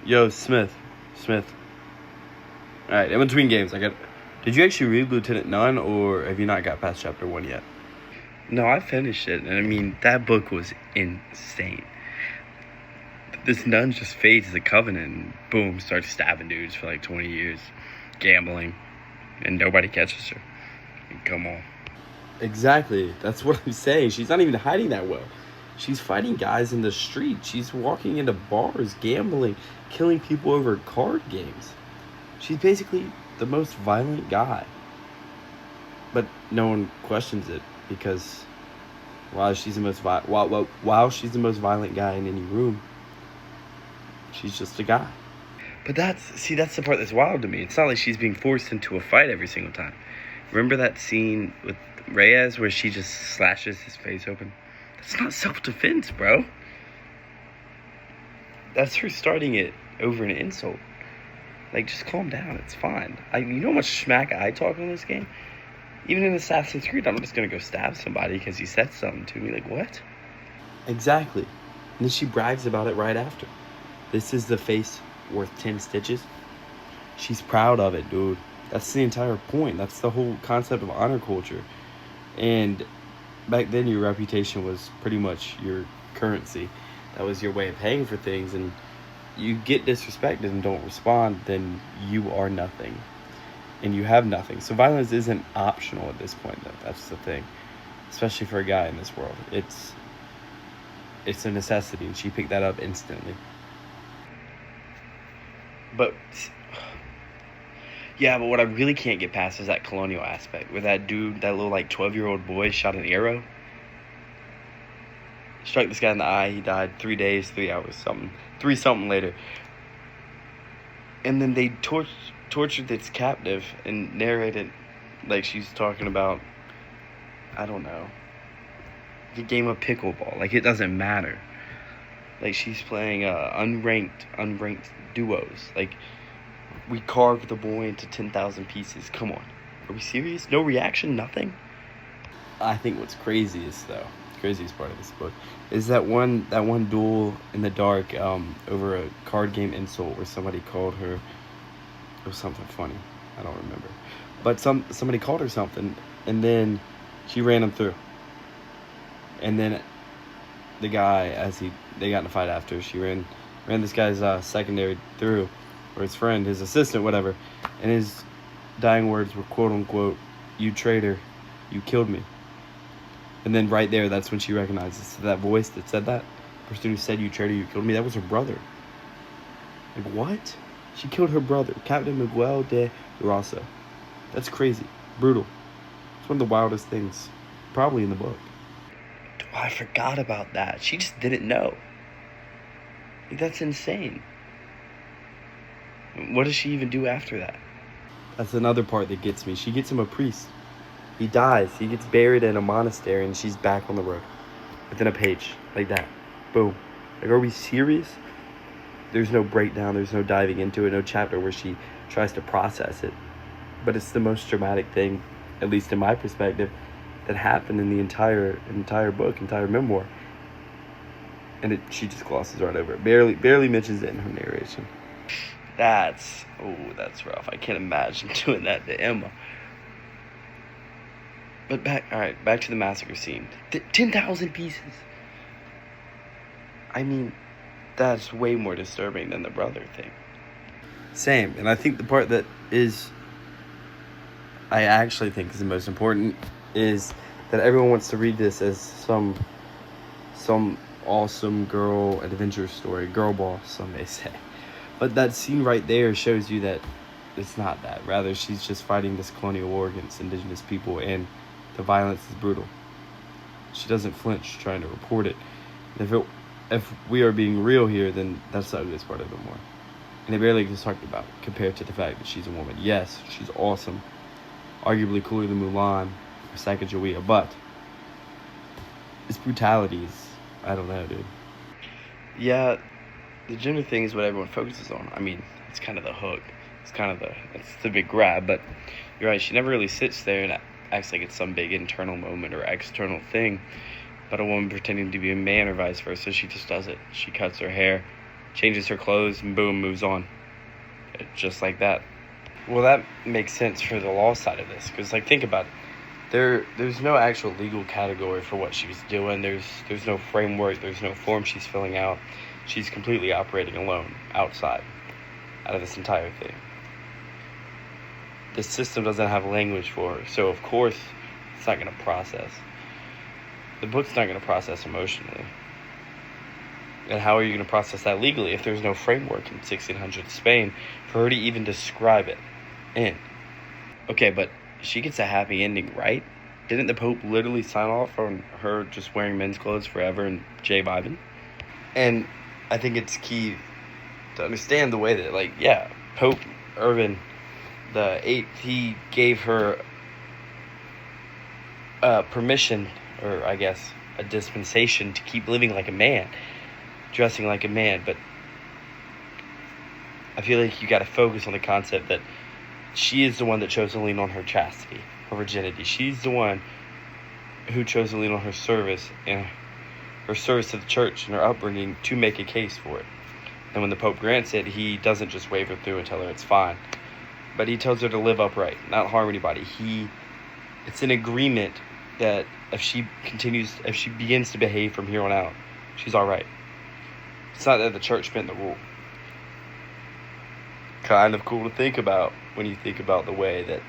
Yo, Smith. Smith. Alright, in between games, Did you actually read Lieutenant Nunn, or have you not got past chapter 1 yet? No, I finished it, and I mean, that book was insane. This nun just fades the covenant and boom, starts stabbing dudes for like 20 years, gambling, and nobody catches her. Come on. Exactly. That's what I'm saying. She's not even hiding that well. She's fighting guys in the street. She's walking into bars, gambling, killing people over card games. She's basically the most violent guy. But no one questions it because while she's the most she's the most violent guy in any room, she's just a guy. But that's the part that's wild to me. It's not like she's being forced into a fight every single time. Remember that scene with Reyes where she just slashes his face open? That's not self-defense, bro. That's her starting it over an insult. Like, just calm down. It's fine. You know how much smack I talk in this game? Even in Assassin's Creed, I'm just going to go stab somebody because he said something to me. Like, what? Exactly. And then she brags about it right after. This is the face worth 10 stitches. She's proud of it, dude. That's the entire point. That's the whole concept of honor culture. And back then, your reputation was pretty much your currency. That was your way of paying for things. And you get disrespected and don't respond, then you are nothing. And you have nothing. So violence isn't optional at this point, though. That's the thing. Especially for a guy in this world. It's a necessity, and she picked that up instantly. But yeah, but what I really can't get past is that colonial aspect. Where that dude, that little, 12-year-old boy shot an arrow. Struck this guy in the eye. He died 3 days, 3 hours, something later. And then they tortured this captive and narrated like she's talking about, I don't know, the game of pickleball. Like, it doesn't matter. Like, she's playing unranked duos. Like, we carved the boy into 10,000 pieces. Come on. Are we serious? No reaction? Nothing? I think what's craziest part of this book is that one duel in the dark over a card game insult where somebody called her, it was something funny, I don't remember, but somebody called her something, and then she ran him through, and then the guy, they got in a fight after, she ran this guy's secondary through, or his friend, his assistant, whatever, and his dying words were, quote unquote, "You traitor, you killed me." And then right there, that's when she recognizes that voice that said that. The person who said, "You traitor, you killed me," that was her brother. Like, what? She killed her brother, Captain Miguel de Rosa. That's crazy. Brutal. It's one of the wildest things probably in the book. Oh, I forgot about that. She just didn't know. Like, that's insane. What does she even do after that? That's another part that gets me. She gets him a priest. He dies. He gets buried in a monastery, and she's back on the road. Within a page. Like that. Boom. Like, are we serious? There's no breakdown. There's no diving into it. No chapter where she tries to process it. But it's the most dramatic thing, at least in my perspective, that happened in the entire book, entire memoir. And she just glosses right over it. Barely mentions it in her narration. That's rough. I can't imagine doing that to Emma. But back to the massacre scene. 10,000 pieces. I mean, that's way more disturbing than the brother thing. Same, and I think the part that I actually think is the most important is that everyone wants to read this as some awesome girl adventure story, girl boss, some may say. But that scene right there shows you that it's not that. Rather, she's just fighting this colonial war against indigenous people, and the violence is brutal. She doesn't flinch trying to report it. And if we are being real here, then that's the ugliest part of the memoir. And it barely gets talked about compared to the fact that she's a woman. Yes, she's awesome. Arguably cooler than Mulan or Sacagawea, but this brutality is, I don't know, dude. Yeah, the gender thing is what everyone focuses on. I mean, it's kind of the hook. It's the big grab, but you're right, she never really sits there and acts like it's some big internal moment or external thing, but a woman pretending to be a man or vice versa. She just does it. She cuts her hair, changes her clothes, and boom, moves on. Just like that. Well, that makes sense for the law side of this, because, like, think about it. There's no actual legal category for what she was doing. There's no framework. There's no form she's filling out. She's completely operating alone, outside, out of this entire thing. The system doesn't have language for her, so of course it's not going to process. The book's not going to process emotionally. And how are you going to process that legally if there's no framework in 1600s Spain for her to even describe it in? Okay, but she gets a happy ending, right? Didn't the Pope literally sign off on her just wearing men's clothes forever and J vibing? And I think it's key to understand the way that, like, yeah, Pope Urban the 8th, he gave her permission, or I guess a dispensation, to keep living like a man, dressing like a man. But I feel like you got to focus on the concept that she is the one that chose to lean on her chastity, her virginity. She's the one who chose to lean on her service and her service to the church and her upbringing to make a case for it. And when the Pope grants it, he doesn't just wave her through and tell her it's fine, but he tells her to live upright, not harm anybody. It's an agreement that if she begins to behave from here on out, she's all right. It's not that the church bent the rule. Kind of cool to think about when you think about the way that,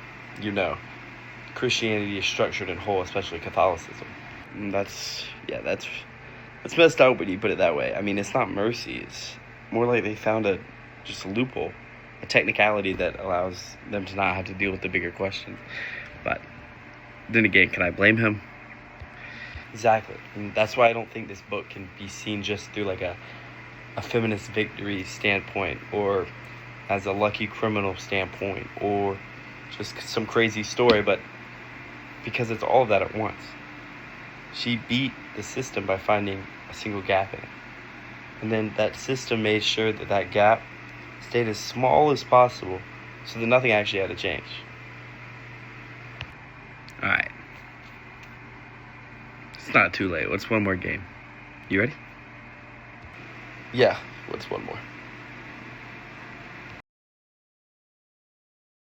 Christianity is structured and whole, especially Catholicism. And that's messed up when you put it that way. I mean, it's not mercy. It's more like they found a loophole, a technicality that allows them to not have to deal with the bigger questions. But then again, can I blame him? Exactly. And that's why I don't think this book can be seen just through like a feminist victory standpoint, or as a lucky criminal standpoint, or just some crazy story, but because it's all of that at once. She beat the system by finding a single gap in it. And then that system made sure that that gap stayed as small as possible so that nothing actually had to change. Alright. It's not too late. What's one more game? You ready? Yeah, what's one more?